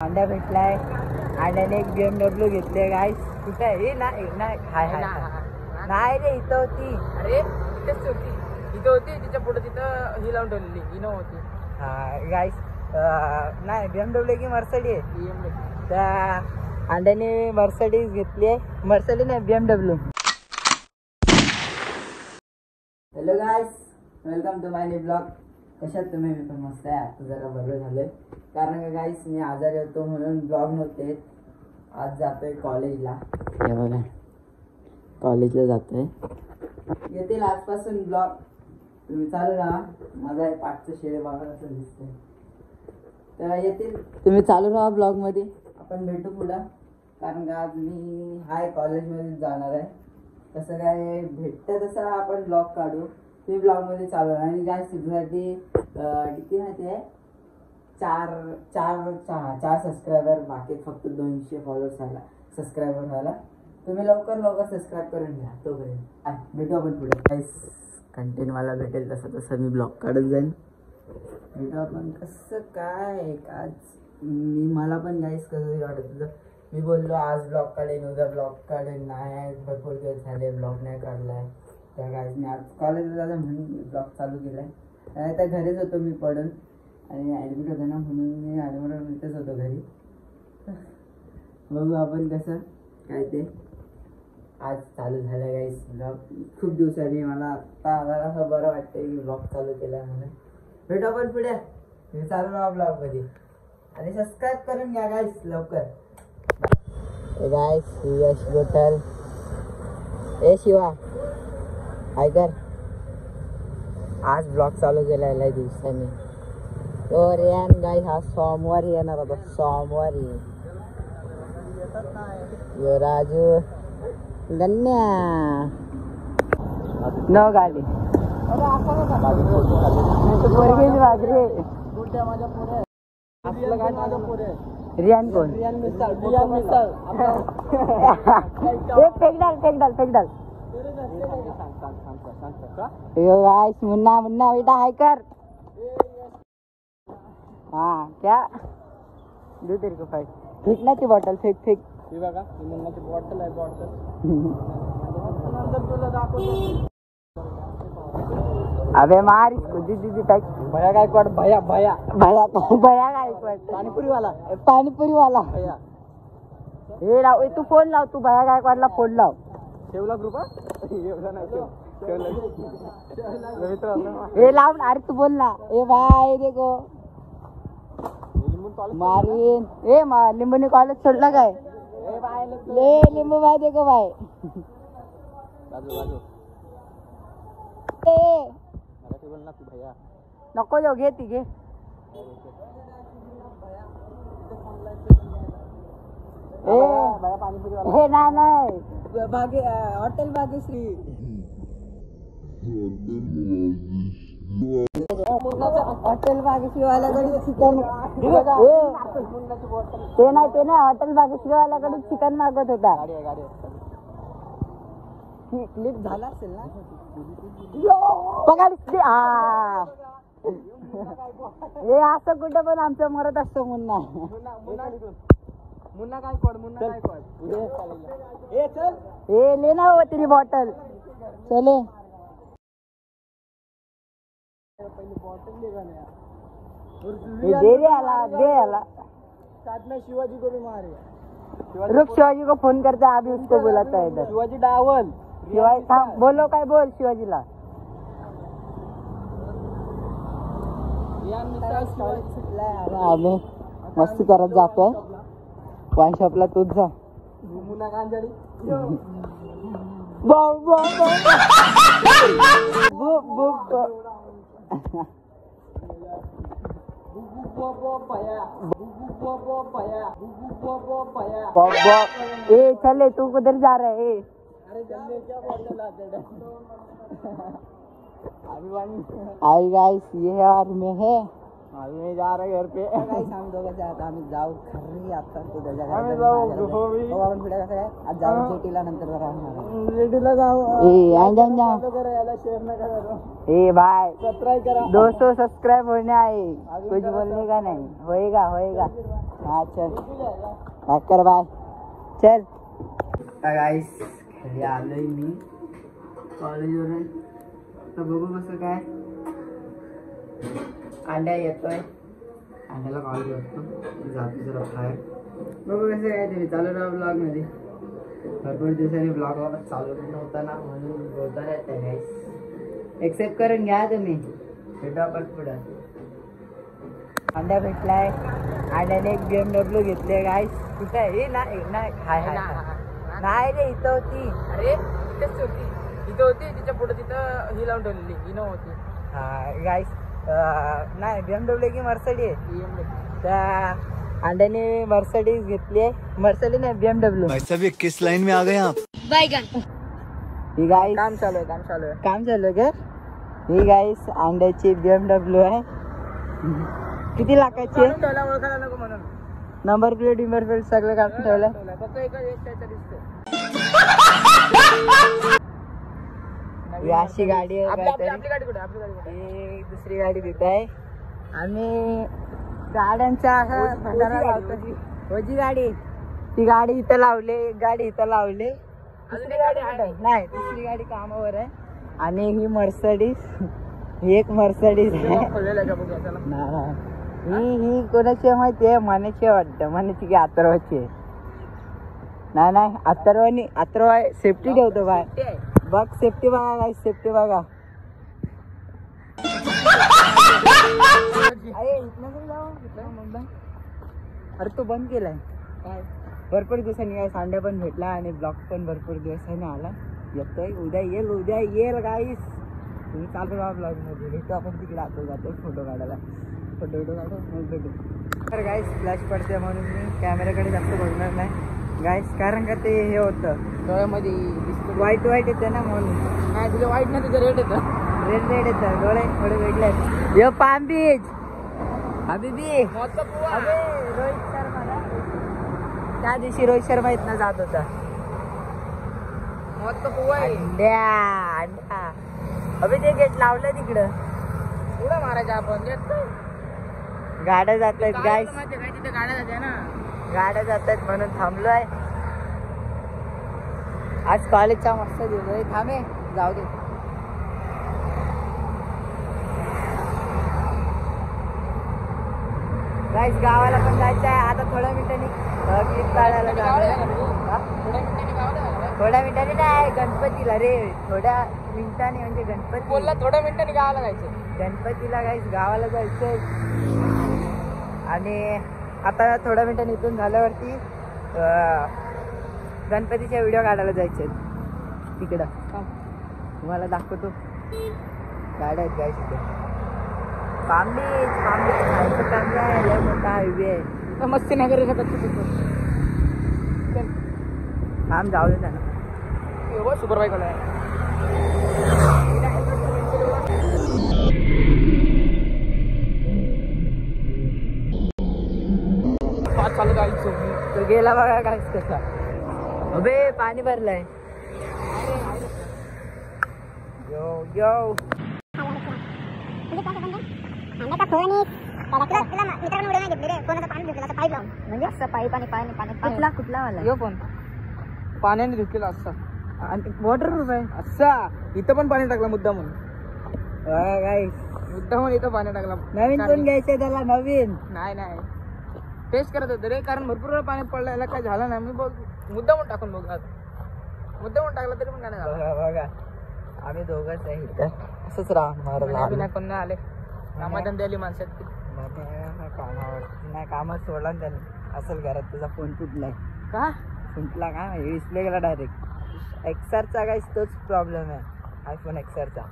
अंडा भेटलाय. अंड्याने एक BMW घेतले गाईस. कुठे आहे? नाही रे, इथं होती. अरे इथेच होती, इथं होती. तिच्या पुढे तिथं ही लावून ठेवलेली इनो होती. हा गाईस, नाही BMW की मर्सिडीज आहे. त्या अंड्याने मर्सिडीज घेतली आहे. मर्सिडीज नाही, BMW. Hello guys, welcome to my new blog. कशात तुम्ही? मी पण मस्त आहे. आता जरा बरं झालंय, कारण का गाईस मी आजारी होतो म्हणून ब्लॉग नव्हते. आज जातोय कॉलेजला. हे बघा, कॉलेजला जातोय. येतील आजपासून ब्लॉग. तुम्ही चालू राहा. माझा हे पाठचं शेड बघा असं दिसतंय. तर येतील, तुम्ही चालू राहा ब्लॉगमध्ये. आपण भेटू पुढं, कारण का आज मी हाय कॉलेजमध्ये जाणार आहे. कसं काय भेटतं तसं आपण ब्लॉग काढू. तुम्ही ब्लॉगमध्ये चालू राहा. आणि काय तुझ्यासाठी किती माहिती आहे, चार सबस्क्रायबर बाकी, फक्त 200 फॉलोअर्स व्हायला, सबस्क्रायबर व्हायला. तुम्ही लवकर सबस्क्राईब करून घ्या. तोपर्यंत भेटू आपण पुढे. काहीच कंटेंट मला भेटेल तसं मी ब्लॉग काढत जाईन. भेटू आपण. कसं काय आज मला पण गाईस कसं वाटत होतं. मी बोललो आज ब्लॉग काढेन, उद्या ब्लॉग काढेन. नाही, भरपूर दिवस झाले ब्लॉग नाही काढलाय. तर गाईस मी आज कॉलेजला जातो म्हणून ब्लॉग चालू केलाय. त्या घरीच होतो मी पडून, आणि ॲडमिट होतो ना म्हणून मी ॲडमिट इथंच होतो घरी. बघू आपण कसं काय ते. आज चालू झालं गाईस ब्लॉग. खूप दिवसांनी मला आत्ता असं बरं वाटतंय की ब्लॉग चालू केला म्हणून. भेटू आपण पुढे. मी चालू राहा ब्लॉगमध्ये, आणि सबस्क्राईब करून घ्या गाईस लवकर. गाईस यश गोटल, ए शिवा हाय कर. आज ब्लॉग चालू केला लय दिवसांनी. तो रियान गाईस हा सोमवारी येणार होता. सोमवारी यो राजू गन्या न गाडी रियान कोण? फेकडाल गाइस. मुन्ना बेटा हाय कर. हाँ क्या दे तेरे को फाइट. फेकना ती बॉटल, फेक. ही बघा, ही मुन्नाची बॉटल आहे. नंतर तुला दाखवतो. अबे मार इसको. दीदी पैक. भैया गायकवाड. भैया गायकवाड पाणीपुरी वाला भैया. हे लाव, तू फोन लाव. तू भैया गायकवाडला फोन लाव. ठेवला ग्रुप. हे लाव ना. अरे तू बोल ना. ए भाई देखो मारवीन. ए लिंबूनी कॉलेज सोडला काय? ले लिंबू भाई देखो भाई. भैया नको जाऊ. घे ती घे. हे नाही हॉटेल भाग्यश्री. हॉटेल भाग्यश्री वाल्याकडून चिकन. ते नाही हॉटेल भाग्यश्री वाल्याकडून चिकन मागत होता. क्लिप झाला असेल ना. हे असं कुठं पण आमच्या मरत असतो. मुन्ना गायकवाड. ए लेना हो तेरी बॉटल. चले दे रे आला. साथ में शिवाजी को भी मारे. रुक, शिवाजी को फोन करते हैं. अभी उसको बुलाता है इधर. शिवाजी डावल. शिवाजी थांब. बोलो काय बोल शिवाजीला. आम्ही मस्ती करत जातोय. वाईन शॉपला तूच जा. मुन्ना कांजळी. ए चले, तू किधर जा रहा है? अरे जल्दी क्या बॉटल आते. आई गाइस ये और में है अभी जा रहे घर पे हम दोघं जात आम्ही जाऊ खरी आता तो त्याच्या आम्ही जाऊ गोबी. आपण पुढे कसं आहे आज जाऊ जेटीला नंतर राहणार रेडीला जाऊ याला शेअर नका करो ए भाई सबस्क्राइब करा 200 सब्सक्राइब होने आए कुछ बोलने का नहीं होएगा होएगा हाँ चल कर बाय चल गाईस घरी आलोय मी कॉलेजवरून तर बघू कसं काय अंड्या येतोय अंड्याला कॉल करतो जातो जरा बाहेर बघू कसं काय तुम्ही चालू राहा ब्लॉगमध्ये भरपूर दिवसांनी ब्लॉग चालू नव्हता ना म्हणून बोलता येतं गाईस एक्सेप्ट करून घ्या तुम्ही भेटू आपण पुढं अंड्या भेटलाय अंड्याने एक BMW घेतले गाईस कुठं आहे नाही हाय हाय नाही रे इथं होती अरे इथेच होती इथं होती तिच्या पुढे तिथं ही लावून ठेवलेली इनो होती हा गाईस नाही BMW की मर्सडीज त्या अंड्याने मर्सडीज घेतली आहे मर्सडीज नाही BMW भाई साहब ये किस लाइन में आ गए आप ही गाईस काम चालू आहे काम चालू आहे का ही गाईस अंड्याची BMW आहे किती लाखाची आहे ठेवला ओळखायला नको म्हणून नंबर प्लेट सगळं काढून ठेवलं फक्त एक दिसतोय ही अशी गाडी आहे आपली काहीतरी. आपली गाडी कुठे आपली गाडी कुठे ही दुसरी गाडी तिथं आहे आम्ही गाड्यांचा असा भंडारा लावतो होजी गाडी ती गाडी इथं लावली एक गाडी इथं लावली दुसरी गाडी कुठे नाही दुसरी गाडी कामावर आहे आणि ही मर्सडीज ही एक मर्सडीज आहे खोललेलं आहे का बघूया चला नाही ही कोणाची आहे माहिती आहे मनाची आहे वाटतं मनाची की अथर्वाची आहे नाही अथर्व सेफ्टी ठेवतो बाय ते आहे. बघ सेफ्टी बघा काय सेफ्टी बघा अरे इथनं पण जाऊ इथनं मुंबई अरे तो बंद केलाय काय भरपूर दिवसांनी काय सांड्या पण भेटला आणि ब्लॉग पण भरपूर दिवसांनी आला येतोय उद्या येईल गाईस तुम्ही चालू राहा ब्लॉग मध्ये भेटू आपण तिकडे जातो फोटो काढायला फोटो काढू मग भेटू तर गाईस फ्लॅश पडते म्हणून मी कॅमेऱ्याकडे जास्त बघणार नाही गाईस कारण का ते हे होतं डोळ्यामध्ये वाईट येते ना म्हणून नाही तुझं वाईट नाही तुझं रेट येतं रेड येतं डोळे थोडे भेटले यो पाम बीच हबीबी मस्त पुवा. अबे रोहित शर्मा ना त्या दिवशी रोहित शर्मा इथनं जात होता मस्त पुवा आहे अंड्या अबे ते गेट लावलं तिकडं पुढं मारायचं आपण येतोय. गाड्या जात आहेत काय गाईस तुला माहिती आहे काय तिथे गाड्या जाते ना गाड्या जात आहेत म्हणून थांबलोय आज कॉलेजचा मस्त दिवस आहे थांबे जाऊ दे गाईस गावाला पण जायचं आहे आता थोड्या मिनिटांनी क्लिप काढायला गावाला जाणार जाणार तू? हा? थोड्या मिनिटांनी गावाला जाणार आहे? थोड्या मिनिटांनी नाही गणपतीला रे थोड्या मिनिटांनी म्हणजे गणपती बोलला थोड्या मिनिटांनी गावाला जायचं गणपतीला गाईस गावाला जायचंय आणि आता थोड्या मिनिटांनी इथून झाल्यावरती गणपतीच्या व्हिडिओ काढायला जायचे तिकडं तुम्हाला दाखवतो गाड्या आहेत गाईस इथे पांबी खायचं चांगलं आहे लय मोठा हायवे आहे मस्ती नाही करू शकत तू थांब जाऊ दे त्यांना सुपर बाईक आला चालू जायचं तो गेला बघा काय कसा अबे पाणी भरलंय यो यो म्हणजे असं पाईप आणि पाणी कुठला वाला यो पण पाण्याने धुतलेला असता आणि वॉटरप्रूफ आहे असा इथं पण पाणी टाकला मुद्दा म्हणून गाईस मुद्दा म्हणून इथं पाणी टाकला नवीन कोण घ्यायचंय त्याला नवीन नाही टेस्ट करत होते रे कारण भरपूर वेळा पाणी पडलं याला काय झालं नाही मी बघ मुद्दा म्हणून टाकून बघ आता मुद्दा म्हणून टाकला तरी पण काय नाही झालं बघा आम्ही दोघंच आहे इथं असंच राहणार नाही बिना कोण नाही आले कामाधंदे आली माणसं आहेत ती. कामावर नाही कामात सोडला ना त्याने असेल घरात तुझा फोन तुटलाय का फुटला का डिस्प्ले गेला डायरेक्ट एक्सआरचा काही तोच प्रॉब्लेम आहे आयफोन एक्सआरचा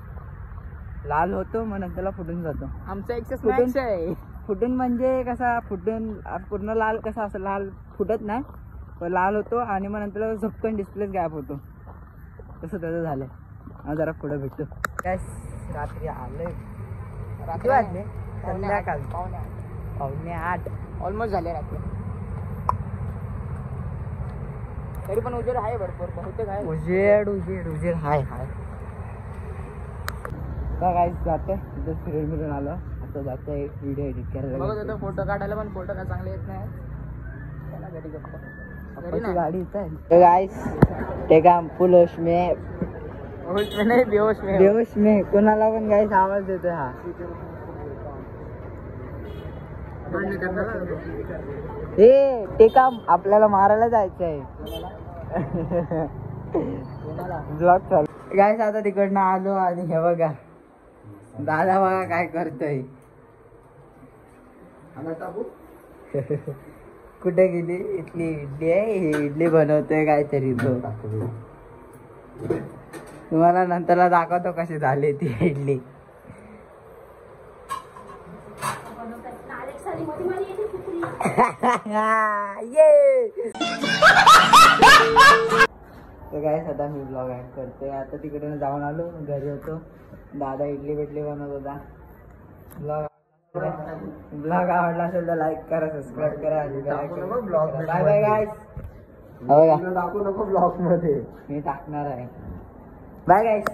लाल होतो म्हणून त्याला फुटून जातो आमचा एक्सेस कुठून? मॅक्स आहे फुटून म्हणजे कसा फुटून पूर्ण लाल कसा असं लाल फुटत नाही पण लाल होतो आणि मग नंतर झपकन डिस्प्लेच गायब होतो तसं त्याचं झालंय जरा पुढे भेटतो काय रात्री आलंय किती वाजले संध्याकाळ पावणे 8:45 ऑलमोस्ट झाले रात्री. तरी पण उजेड आहे भरपूर, बहुतेक आहे. उजेड हाय काय जाते तिथं फिरून आलो. आता जातो एक व्हिडिओ एडिट करायला. बघत होतो फोटो काढायला, पण फोटो काय चांगले येत नाही. चला घरी गप्पा. घरी नाही. गाडी इथं गाईस ते काम फुल होश में होश में नाही, बेहोश में. बेहोश में कोणाला पण गाईस आवाज देतोय हा. ए ते काम आपल्याला मारायला जायचंय. ब्लॉग चालू गाईस. आता तिकडनं आलो आणि हे बघा दादा बघा काय करतोय. कुठे गेली इथली इडली आहे. ही इडली बनवतोय काहीतरी तो. तुम्हाला नंतरला दाखवतो कशी झाली ती इडली. तर काय आता मी ब्लॉग ऍड करतोय. आता तिकडे जाऊन आलो, घरी होतो. दादा इडली बिडली बनवत होता. ब्लॉग आवडला असेल तर लाईक करा, सबस्क्राईब करा. बाय बाय गाईस. दाखवू नको ब्लॉग मध्ये मी टाकणार आहे. बाय गाईस.